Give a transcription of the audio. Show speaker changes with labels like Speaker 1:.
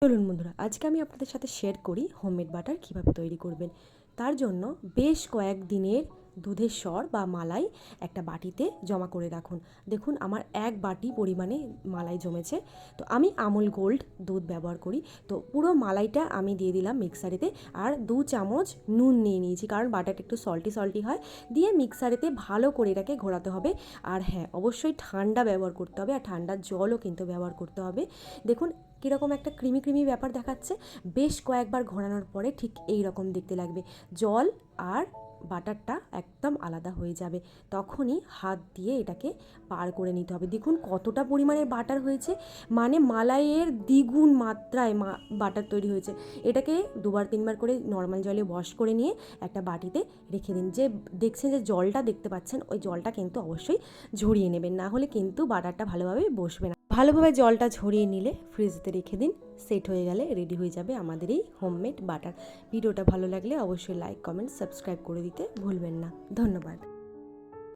Speaker 1: চলুন বন্ধুরা, আজকে আমি আপনাদের সাথে শেয়ার করি হোমমেড বাটার কীভাবে তৈরি করবেন। তার জন্য বেশ কয়েক দিনের দুধের সর বা মালাই একটা বাটিতে জমা করে রাখুন। দেখুন আমার 1 বাটি পরিমাণে মালাই জমেছে। তো আমি আমুল গোল্ড দুধ ব্যবহার করি। তো পুরো মালাইটা আমি দিয়ে দিলাম মিক্সারেতে, আর 2 চামচ নুন নিয়ে নিয়েছি, কারণ বাটারটা একটু সল্টি সল্টি হয়। দিয়ে মিক্সারেতে ভালো করে এটাকে ঘোরাতে হবে। আর হ্যাঁ, অবশ্যই ঠান্ডা ব্যবহার করতে হবে, আর ঠান্ডা জলও কিন্তু ব্যবহার করতে হবে। দেখুন কীরকম একটা ক্রিমি ক্রিমি ব্যাপার দেখাচ্ছে। বেশ কয়েকবার ঘোরানোর পরে ঠিক এই রকম দেখতে লাগবে। জল আর বাটারটা একদম আলাদা হয়ে যাবে, তখনই হাত দিয়ে এটাকে পার করে নিতে হবে। দেখুন কতটা পরিমাণের বাটার হয়েছে, মানে মালাইয়ের দ্বিগুণ মাত্রায় বাটার তৈরি হয়েছে। এটাকে 2-3 বার করে নর্মাল জলে ওয়াশ করে নিয়ে একটা বাটিতে রেখে দিন। যে দেখছেন যে জলটা দেখতে পাচ্ছেন, ওই জলটা কিন্তু অবশ্যই ঝরিয়ে নেবেন, না হলে কিন্তু বাটারটা ভালোভাবে বসবে না। ভালোভাবে জলটা ঝরিয়ে নিলে ফ্রিজেতে রেখে দিন। সেট হয়ে গেলে রেডি হয়ে যাবে আমাদের এই হোমমেড বাটার। ভিডিওটা ভালো লাগলে অবশ্যই লাইক, কমেন্ট, সাবস্ক্রাইব করে দিতে ভুলবেন না। ধন্যবাদ।